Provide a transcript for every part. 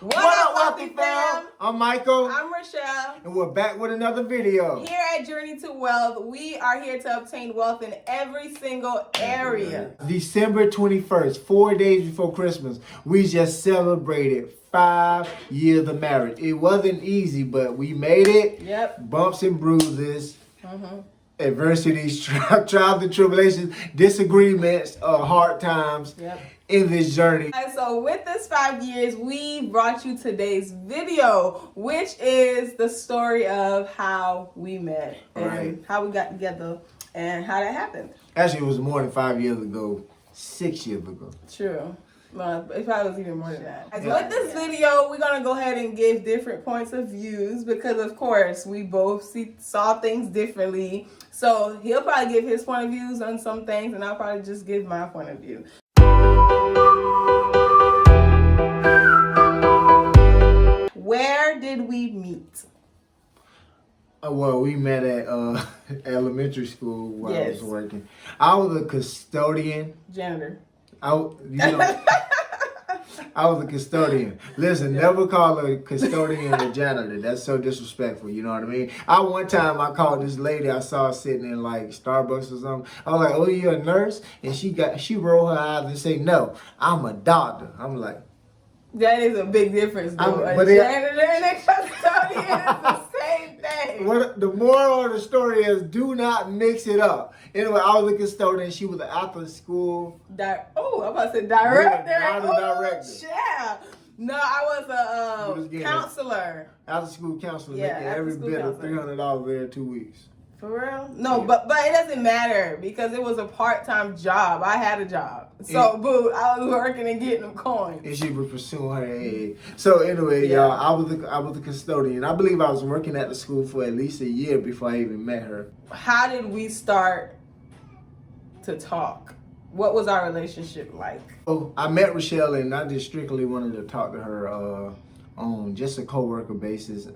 What up, Wealthy fam? I'm Michael. I'm Rachelle. And we're back with another video. Here at Journey to Wealth, we are here to obtain wealth in every single area. December 21st, 4 days before Christmas, we just celebrated 5 years of marriage. It wasn't easy, but we made it. Yep. Bumps and bruises. Adversities, trials and tribulations, disagreements, hard times in this journey. And so with this 5 years, we brought you today's video, which is the story of how we met and how we got together and how that happened. Actually, it was more than 5 years ago, 6 years ago. True. Well, it probably was even more than that. With this video, we're going to go ahead and give different points of views because, of course, we both saw things differently. So he'll probably give his point of views on some things, and I'll probably just give my point of view. Where did we meet? Well, we met at elementary school while I was working. I was a custodian. Janitor. I was a custodian. Listen, never call a custodian a janitor. That's so disrespectful. You know what I mean? One time I called this lady I saw sitting in like Starbucks or something. I was like, "Oh, you're a nurse?" And she rolled her eyes and said, "No, I'm a doctor." I'm like, that is a big difference, though. A janitor and a custodian is the same thing. The moral of the story is do not mix it up. Anyway, I was a custodian. She was an after school. I'm about to say director. Director. Yeah. No, I was a counselor. After school counselor. Yeah, making every bit of $300 there in 2 weeks. For real? No, but it doesn't matter because it was a part-time job. I had a job. So, I was working and getting them coins. And she was pursuing her head. So, anyway, y'all, I was a custodian. I believe I was working at the school for at least a year before I even met her. How did we start to talk? What was our relationship like? Oh, I met Rachelle and I just strictly wanted to talk to her on just a co-worker basis.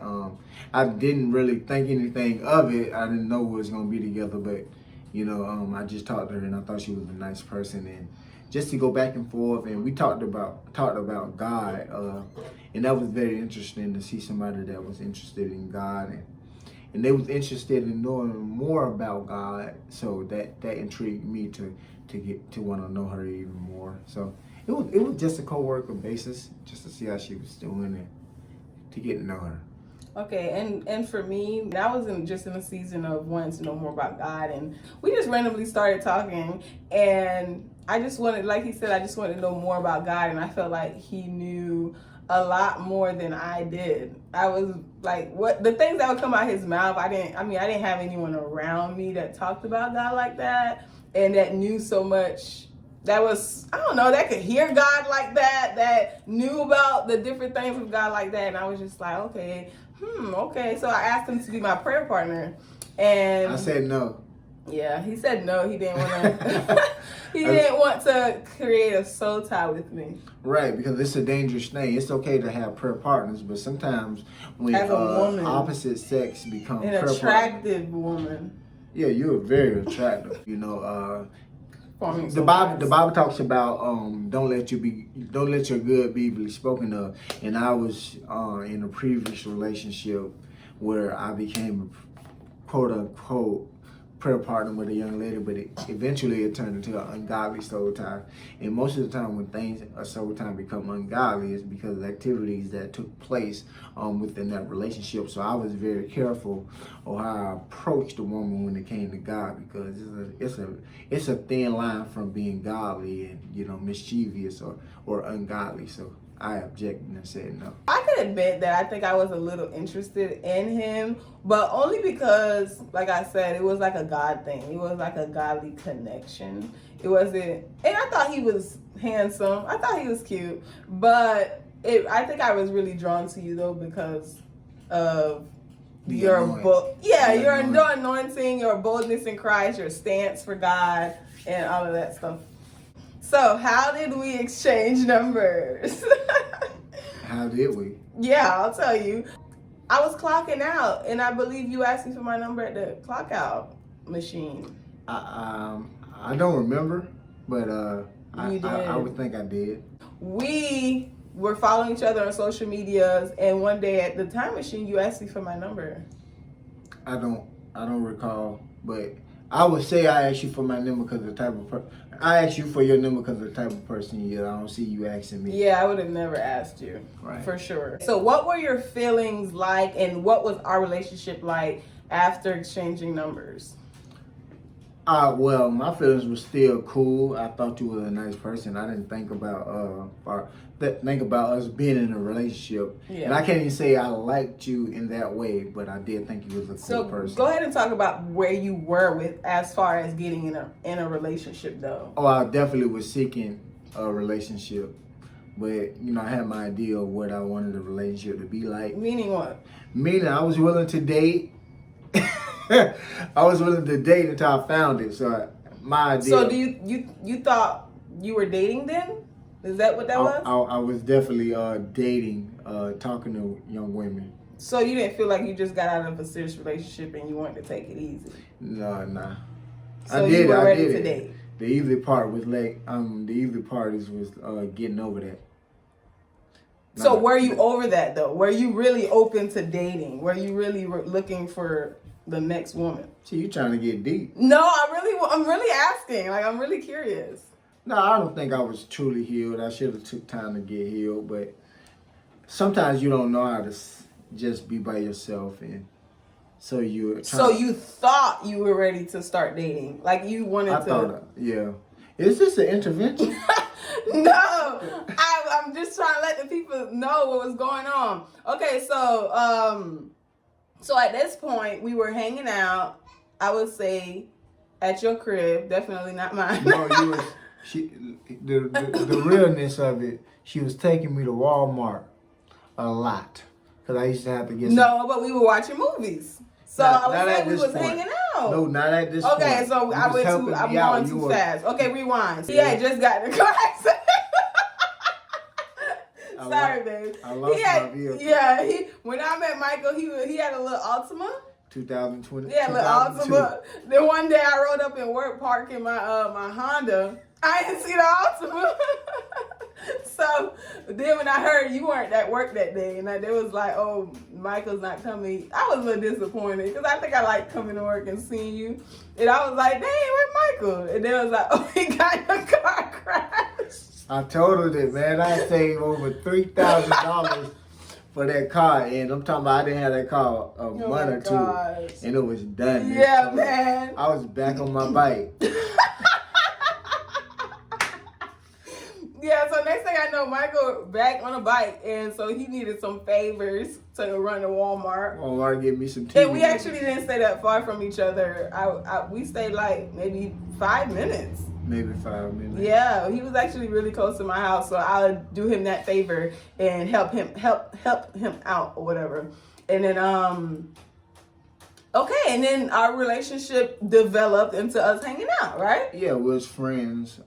I didn't really think anything of it. I didn't know we was gonna be together, but you know, I just talked to her and I thought she was a nice person, and just to go back and forth, and we talked about God, and that was very interesting to see somebody that was interested in God and they was interested in knowing more about God, so that intrigued me to want to know her even more. So it was just a co-worker basis, just to see how she was doing and to get to know her. Okay, and for me, I was just in a season of wanting to know more about God, and we just randomly started talking, and I just wanted, like he said, I just wanted to know more about God, and I felt like he knew a lot more than I did. I was like, what the things that would come out his mouth, I didn't have anyone around me that talked about God like that, and that knew so much. That was, I don't know, that could hear God like that, that knew about the different things of God like that. And I was just like, okay. So I asked him to be my prayer partner. And I said no. Yeah, he said no. He didn't want to. He didn't want to create a soul tie with me. Right, because it's a dangerous thing. It's okay to have prayer partners, but sometimes when as a woman, opposite sex becomes an attractive woman. Yeah, you're very attractive. You know, the Bible talks about don't let your good be evilly spoken of. And I was in a previous relationship where I became a quote unquote prayer partner with a young lady, but eventually it turned into an ungodly soul tie. And most of the time when a soul tie become ungodly, is because of activities that took place within that relationship. So I was very careful on how I approached a woman when it came to God, because it's a thin line from being godly and, you know, mischievous or ungodly. So I objected and said no. I could admit that I think I was a little interested in him, but only because, like I said, it was like a God thing. It was like a godly connection. It wasn't, and I thought he was handsome. I thought he was cute, but I think I was really drawn to you though because of your anointing, your boldness in Christ, your stance for God, and all of that stuff. So how did we exchange numbers? How did we? Yeah, I'll tell you. I was clocking out, and I believe you asked me for my number at the clock out machine. I don't remember, but I would think I did. We we're following each other on social medias, and one day at the time machine, you asked me for my number. I don't recall, but I would say I asked you for my number because of the type of I asked you for your number because of the type of person you are. I don't see you asking me. Yeah, I would have never asked you. Right. For sure. So what were your feelings like, and what was our relationship like after exchanging numbers? Well, my feelings were still cool. I thought you were a nice person. I didn't think about think about us being in a relationship. Yeah. And I can't even say I liked you in that way, but I did think you was a cool person. So go ahead and talk about where you were with as far as getting in a relationship though. Oh, I definitely was seeking a relationship. But, I had my idea of what I wanted a relationship to be like. Meaning what? Meaning I was willing to date. I was willing to date until I found it. So my idea. So do you thought you were dating then? Is that what that was? I was definitely dating, talking to young women. So you didn't feel like you just got out of a serious relationship and you wanted to take it easy? Nah. So you were ready to date. The easy part was getting over that. So were you over that though? Were you really open to dating? Were you really looking for the next woman? See, you trying to get deep. No, I'm really asking. Like, I'm really curious. No, I don't think I was truly healed. I should have took time to get healed, but sometimes you don't know how to just be by yourself, and so you. So you thought you were ready to start dating, like you wanted to. Yeah. Is this an intervention? No, I'm just trying to let the people know what was going on. Okay, so at this point we were hanging out. I would say at your crib, definitely not mine. No, you was. The realness of it, she was taking me to Walmart a lot because I used to have to get. No, but we were watching movies, so I was saying we was hanging out. No, not at this point. Okay, so I'm going too fast. Okay, rewind. He had just got in the car accident. Sorry, babe. I lost my vehicle. Yeah, when I met Michael, he had a little Altima. 2020. Yeah, little Altima. Then one day I rode up in work parking my my Honda. I didn't see the Altima. So then when I heard you weren't at work that day, and they was like, "Oh, Michael's not coming," I was a little disappointed because I think I like coming to work and seeing you. And I was like, "Dang, where's Michael?" And they was like, "Oh, he got in a car crash." I told her that, man. I saved over $3,000 for that car, and I'm talking about I didn't have that car a month or two, and it was done. Yeah, man. I was back on my bike. Yeah, so next thing I know, Michael back on a bike, and so he needed some favors to run to Walmart. Walmart give me some TV. And we actually didn't stay that far from each other. We stayed like maybe 5 minutes. Maybe 5 minutes. Yeah, he was actually really close to my house, so I'll do him that favor and help him out or whatever. And then okay, and then our relationship developed into us hanging out, right? Yeah, we was friends.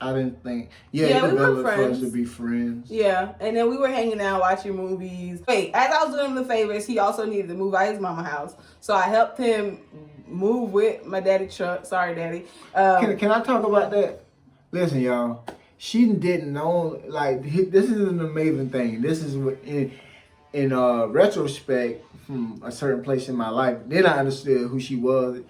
I didn't think. Yeah, it we were developed for friends. us to be friends. Yeah, and then we were hanging out, watching movies. Wait, as I was doing him the favors, he also needed to move out his mama's house, so I helped him move with my daddy truck. Sorry, daddy. Can I talk about that? Listen, y'all. She didn't know. Like, this is an amazing thing. This is what in retrospect, from a certain place in my life, then I understood who she was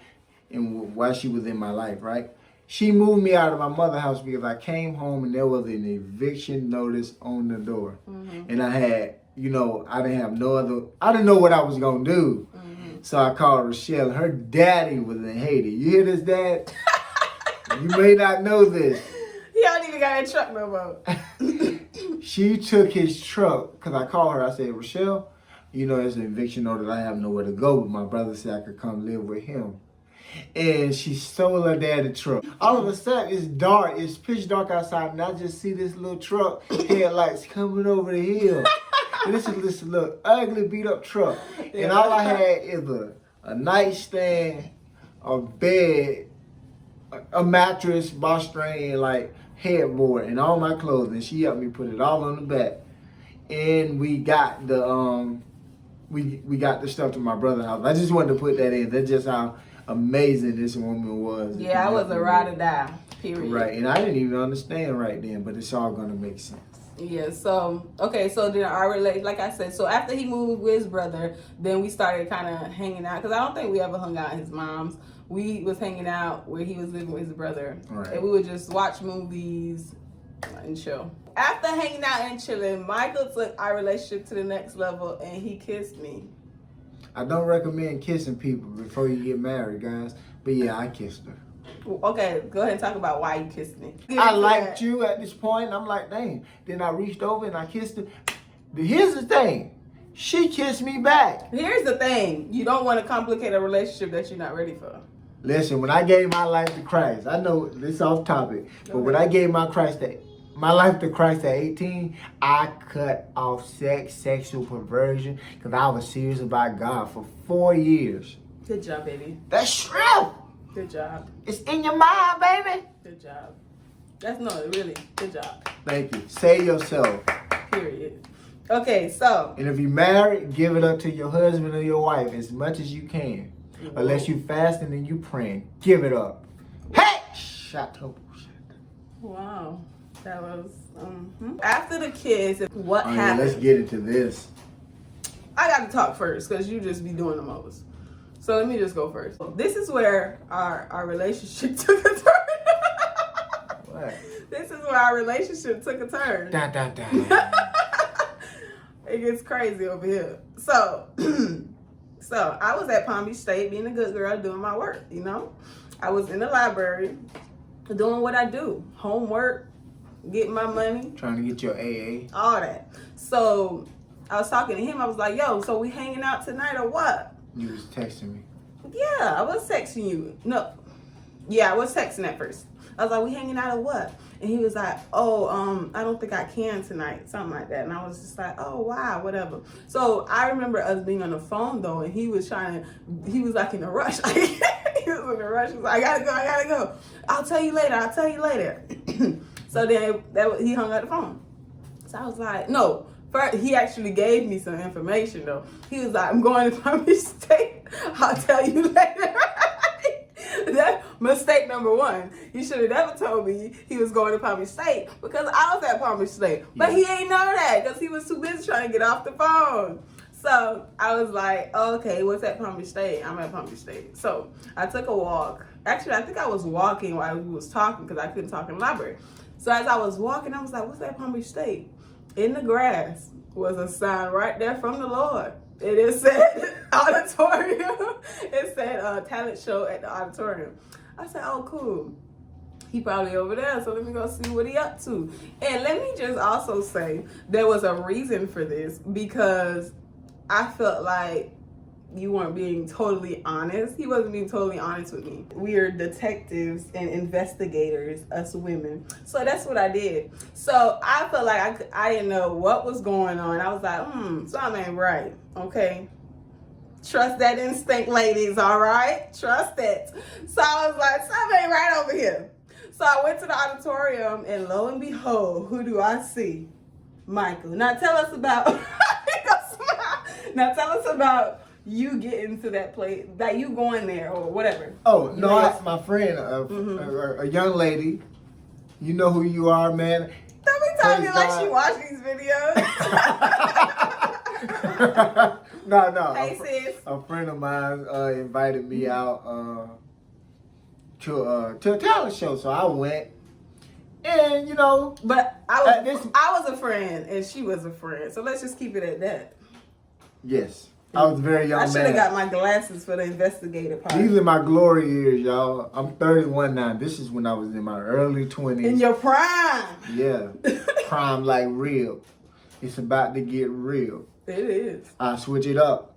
and why she was in my life. Right. She moved me out of my mother's house because I came home and there was an eviction notice on the door. Mm-hmm. And I had, I didn't know what I was going to do. Mm-hmm. So I called Rachelle. Her daddy was in Haiti. You hear this, Dad? You may not know this. He don't even got a truck no more. She took his truck because I called her. I said, Rachelle, there's an eviction notice. I have nowhere to go. But my brother said I could come live with him. And she stole her daddy's truck. All of a sudden, it's dark. It's pitch dark outside, and I just see this little truck, headlights coming over the hill. And this is this little ugly, beat-up truck. Yeah. And all I had is a nightstand, a bed, a mattress, bowstring, and like headboard, and all my clothes. And she helped me put it all on the back. And we got the we got the stuff to my brother's house. I just wanted to put that in. That's just how amazing this woman was. Yeah, I was a ride or die, period. Right, and I didn't even understand right then, but it's all gonna make sense. Yeah, so so then our relate, like I said, so after he moved with his brother, then we started kind of hanging out, because I don't think we ever hung out at his mom's. We was hanging out where he was living with his brother, right. And we would just watch movies and chill. After hanging out and chilling, Michael took our relationship to the next level and he kissed me. I don't recommend kissing people before you get married, guys, but yeah, I kissed her. Okay, go ahead and talk about why you kissed me. I liked you at this point, and I'm like, dang. Then I reached over and I kissed her. But here's the thing. She kissed me back. Here's the thing. You don't want to complicate a relationship that you're not ready for. Listen, when I gave my life to Christ, I know this is off topic, but when I gave my life to Christ at 18, I cut off sexual perversion, because I was serious about God for 4 years. Good job, baby. That's true. Good job. It's in your mind, baby. Good job. That's no, really, good job. Thank you. Save yourself. Period. Okay, so. And if you're married, give it up to your husband or your wife as much as you can. Whoa. Unless you fasting and you praying, give it up. Hey! Shut up. Wow. That was, After the kiss, what happened? Yeah, let's get into this. I got to talk first, because you just be doing the most. So let me just go first. This is where our relationship took a turn. What? This is where our relationship took a turn. Da, da, da. It gets crazy over here. So, I was at Palm Beach State being a good girl, doing my work, you know? I was in the library doing what I do. Homework, getting my money. Trying to get your AA. All that. So, I was talking to him. I was like, yo, so we hanging out tonight or what? You was texting me. Yeah, I was texting you. No. Yeah, I was texting at first. I was like, we hanging out or what? And he was like, oh, I don't think I can tonight. Something like that. And I was just like, oh, wow, whatever. So I remember us being on the phone, though, and he was like in a rush. He was in a rush. He was like, I gotta go. I'll tell you later. So then he hung up the phone. So I was like, no. First, he actually gave me some information, though. He was like, I'm going to Palm Beach State. I'll tell you later. That's mistake number one. He should have never told me he was going to Palm Beach State, because I was at Palm Beach State. But he ain't know that, because he was too busy trying to get off the phone. So I was like, okay, what's at Palm Beach State? I'm at Palm Beach State. So I took a walk. Actually, I think I was walking while we was talking, because I couldn't talk in the library. So as I was walking, I was like, what's at Palm Beach State? In the grass was a sign right there from the Lord. It said auditorium. It said talent show at the auditorium. I said, oh, cool. He probably over there, so let me go see what he up to. And let me just also say, there was a reason for this, because I felt like you weren't being totally honest. He wasn't being totally honest with me. We are detectives and investigators, us women. So that's what I did. So I felt like I didn't know what was going on. I was like, something ain't right, okay? Trust that instinct, ladies, all right? Trust it. So I was like, something ain't right over here. So I went to the auditorium, and lo and behold, who do I see? Michael. Now tell us about, you getting to that place, that you going there or whatever. Oh, no, my friend, a young lady. You know who you are, man. Don't be talking like she watched these videos. No. Hey, sis. A friend of mine invited me out to a talent show, so I went. And, you know. But I was a friend, and she was a friend. So let's just keep it at that. Yes. I was a very young man. I should have got my glasses for the investigator part. These are my glory years, y'all. I'm 31 now. This is when I was in my early 20s. In your prime. Yeah. Prime like real. It's about to get real. It is. I switch it up.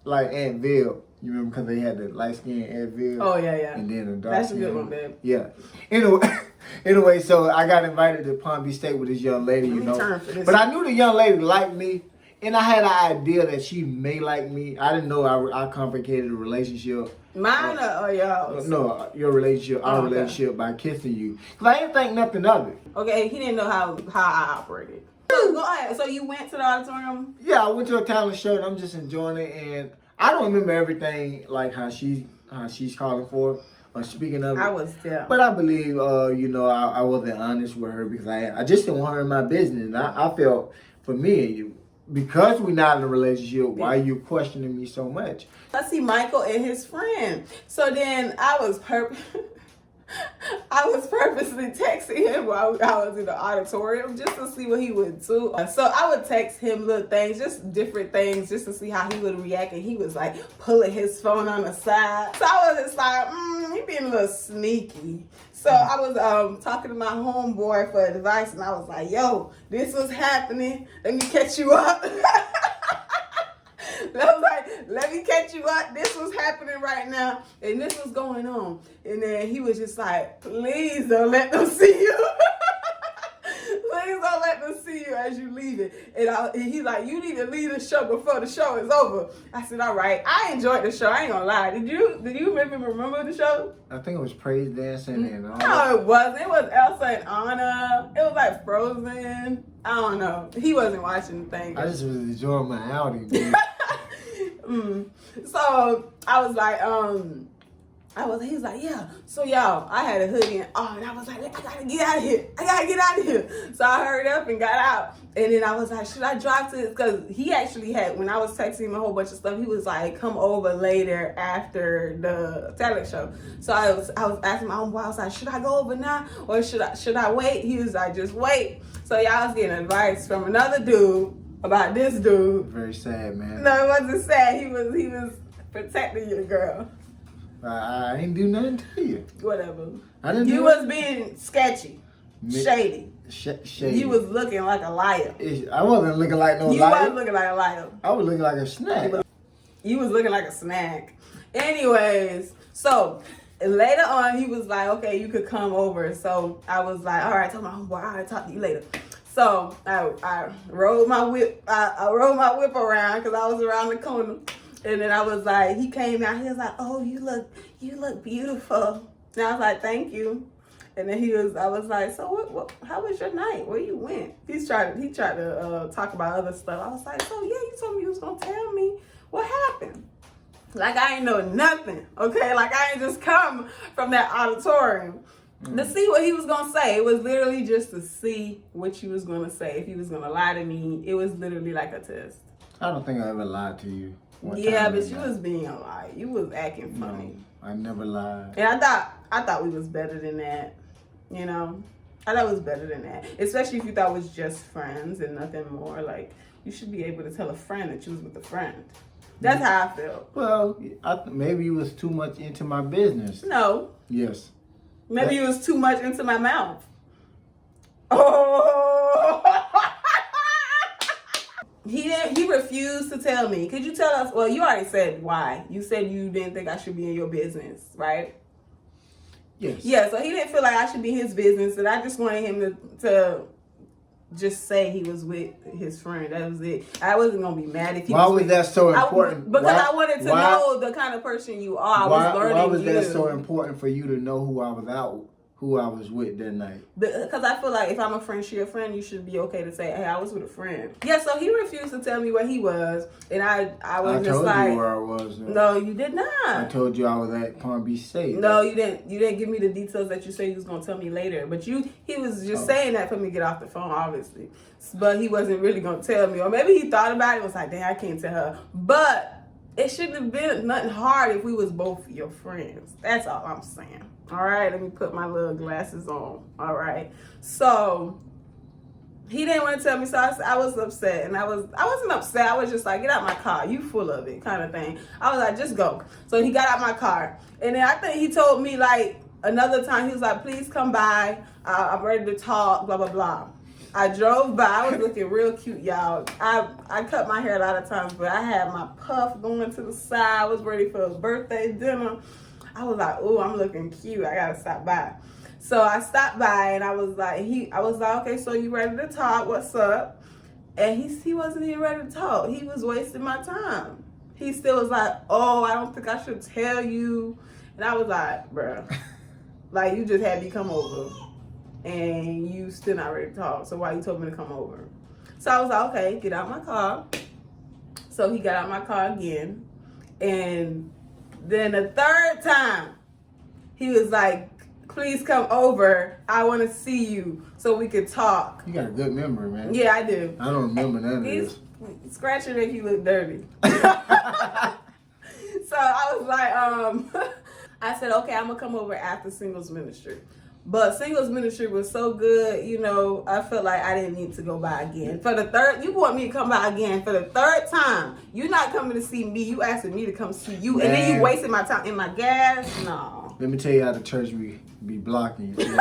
Like Aunt Ville. You remember, because they had the light-skinned Aunt Ville? Oh, yeah. And then the dark That's a good one, babe. Yeah. Anyway, so I got invited to Palm Beach State with this young lady, you know. But I knew the young lady liked me. And I had an idea that she may like me. I didn't know I complicated the relationship. Mine or yours? No, your relationship, our relationship by kissing you. Because I didn't think nothing of it. Okay, he didn't know how I operated. Go ahead. So you went to the auditorium? Yeah, I went to a talent show, and I'm just enjoying it. And I don't remember everything like how she's calling for. speaking of, I was there. But I believe, I wasn't honest with her because I just didn't want her in my business. And I felt, for me and you, because we're not in a relationship, why are you questioning me so much? I see Michael and his friend. So then I was purposely texting him while I was in the auditorium just to see what he would do. So I would text him little things, just different things, just to see how he would react. And he was like pulling his phone on the side. So I was just like, he being a little sneaky. So I was talking to my homeboy for advice, and I was like, yo, this was happening. Let me catch you up. I was like, let me catch you up. This was happening right now, and this was going on. And then he was just like, please don't let them see you. Please don't let them see you as you leave it. And he's like, you need to leave the show before the show is over. I said, all right. I enjoyed the show. I ain't gonna lie. Did you remember the show? I think it was praise dancing and all. No, it wasn't. It was Elsa and Anna. It was like Frozen. I don't know. He wasn't watching the thing. I just was enjoying my outing, dude. So I was like, he was like, yeah. So y'all, I had a hoodie and I was like, I gotta get out of here. So I hurried up and got out. And then I was like, should I drive to, because he actually had, when I was texting him a whole bunch of stuff, he was like, come over later after the talent show. So I was asking my homeboy, I was like, should I go over now or should I wait? He was like, just wait. So y'all was getting advice from another dude about this dude. Very sad, man. No, it wasn't sad. He was protecting your girl. I ain't do nothing to you. Whatever. You was being sketchy, shady. Shady. You was looking like a liar. I wasn't looking like no liar. You wasn't looking like a liar. I was looking like a snack. You was looking like a snack. Anyways, so later on, he was like, okay, you could come over. So I was like, all right, tell my homeboy, all right, talk to you later. So I rode my whip. I rode my whip around because I was around the corner, and then I was like, he came out. He was like, "Oh, you look beautiful." And I was like, "Thank you." And then I was like, "So what? How was your night? Where you went?" He tried to talk about other stuff. I was like, "So yeah, you told me you was gonna tell me what happened." Like I ain't know nothing. Okay, like I ain't just come from that auditorium. To see what he was going to say. It was literally just to see what he was going to say. If he was going to lie to me, it was literally like a test. I don't think I ever lied to you. Yeah, but you was being a lie. You was acting funny. No, I never lied. And I thought we was better than that. You know? I thought it was better than that. Especially if you thought it was just friends and nothing more. Like, you should be able to tell a friend that you was with a friend. That's how I felt. Well, maybe you was too much into my business. No. Yes. Maybe it was too much into my mouth. Oh! He refused to tell me. Could you tell us? Well, you already said why. You said you didn't think I should be in your business, right? Yes. Yeah, so he didn't feel like I should be his business, and I just wanted him to just say he was with his friend. That was it. I wasn't gonna be mad if he Why was that so important? Because I wanted to know the kind of person you are. Why was that so important for you to know who I was with that night? Because I feel like if I'm a friend, she a friend, you should be okay to say, hey, I was with a friend. Yeah, so he refused to tell me where he was, and I was just like, I told you where I was. No, you did not. I told you I was at Palm Beach State. No, you didn't. You didn't give me the details that you said you was gonna tell me later. But he was just saying that for me to get off the phone, obviously. But he wasn't really gonna tell me, or maybe he thought about it and was like, dang, I can't tell her. But it shouldn't have been nothing hard if we was both your friends. That's all I'm saying. All right, let me put my little glasses on. All right, so he didn't want to tell me, so I was upset, and I wasn't upset. I was just like, get out my car, you full of it, kind of thing. I was like, just go. So he got out my car, and then I think he told me like another time, he was like, please come by. I'm ready to talk. Blah blah blah. I drove by. I was looking real cute, y'all. I cut my hair a lot of times, but I had my puff going to the side. I was ready for a birthday dinner. I was like, ooh, I'm looking cute. I gotta stop by. So I stopped by, and I was like, okay, so you ready to talk? What's up? And he wasn't even ready to talk. He was wasting my time. He still was like, oh, I don't think I should tell you. And I was like, bruh, like you just had me come over, and you still not ready to talk. So why you told me to come over? So I was like, okay, get out my car. So he got out my car again, and then the third time, he was like, please come over. I want to see you so we could talk. You got a good memory, man. Yeah, I do. I don't remember none of this. Scratching make you look dirty. So I was like, I said, okay, I'm gonna come over after singles ministry. But singles ministry was so good, you know, I felt like I didn't need to go by again. For the third, you want me to come by again for the third time. You're not coming to see me. You asking me to come see you. Man. And then you wasting my time in my gas. No. Let me tell you how the church be blocking you.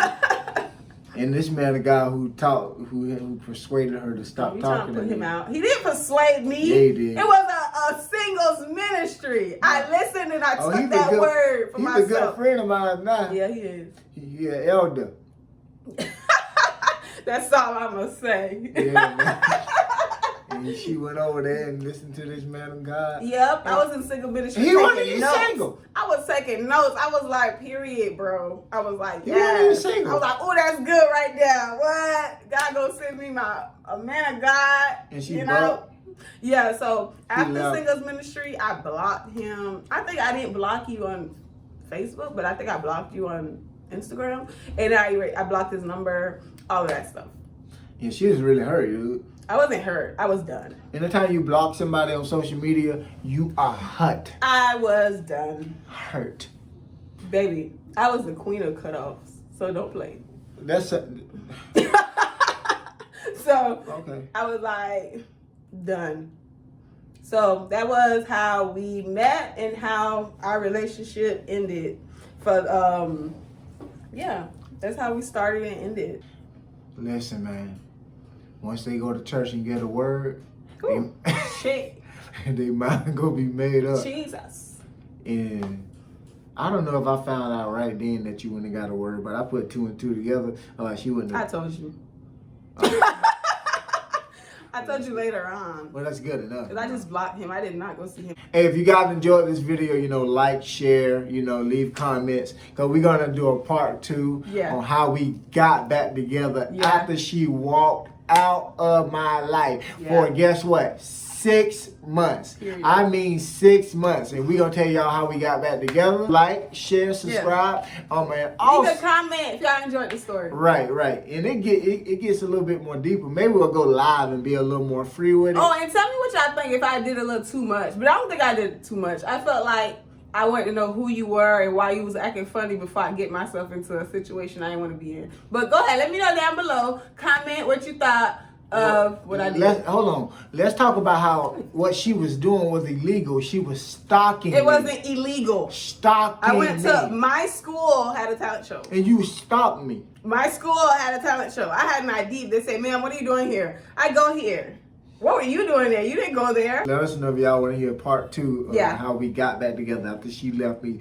And this man, the guy who persuaded her to stop talking to him out. He didn't persuade me. Yeah, he did. It was a singles ministry. I listened and I took that word for myself. He's a good friend of mine now. Yeah, he is. He's an elder. That's all I'm going to say. Yeah, man. And she went over there and listened to this man of God. Yep, I was in single ministry. He wasn't even single. I was taking notes. I was like, period, bro. I was like, yeah. He wasn't even single. I was like, oh, that's good right there. What? God gonna send me a man of God. And she broke. Yeah, so after singles ministry, I blocked him. I think I didn't block you on Facebook, but I think I blocked you on Instagram. And I blocked his number, all of that stuff. Yeah, she was really hurt, dude. I wasn't hurt. I was done. Anytime you block somebody on social media, you are hurt. I was done. Hurt. Baby, I was the queen of cutoffs, so don't play. So, okay. I was like, done. So, that was how we met and how our relationship ended. Yeah, that's how we started and ended. Listen, man. Once they go to church and get a word, they mind gonna be made up. Jesus. And I don't know if I found out right then that you wouldn't have got a word, but I put 2 and 2 together. She wouldn't have. I told you. I told you later on. Well, that's good enough. Because I just blocked him. I did not go see him. Hey, if you guys enjoyed this video, like, share, leave comments. Because we're going to do a part 2 on how we got back together after she walked out of my life for, guess what? 6 months. Period. I mean 6 months. And we're going to tell y'all how we got back together. Like, share, subscribe. Oh, man. Leave a comment if y'all enjoyed the story. Right. And it gets a little bit more deeper. Maybe we'll go live and be a little more free with it. Oh, and tell me what y'all think if I did a little too much. But I don't think I did too much. I felt like I wanted to know who you were and why you was acting funny before I get myself into a situation I didn't want to be in. But go ahead. Let me know down below. Comment what you thought of what I did. Hold on. Let's talk about how what she was doing was illegal. She was stalking me. It wasn't illegal. Stalking I went to my school had a talent show. And you stalked me. My school had a talent show. I had an ID. They said, ma'am, what are you doing here? I go here. What were you doing there? You didn't go there. Let us know if y'all want to hear part 2 of how we got back together after she left me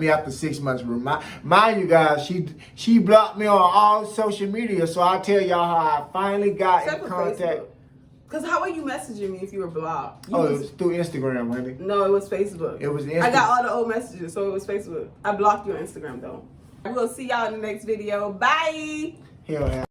after 6 months. Mind you guys, she blocked me on all social media, so I'll tell y'all how I finally got in contact. Because how were you messaging me if you were blocked? It was through Instagram, honey. No, it was Facebook. It was Instagram. I got all the old messages, so it was Facebook. I blocked you on Instagram, though. We'll see y'all in the next video. Bye! Hell yeah.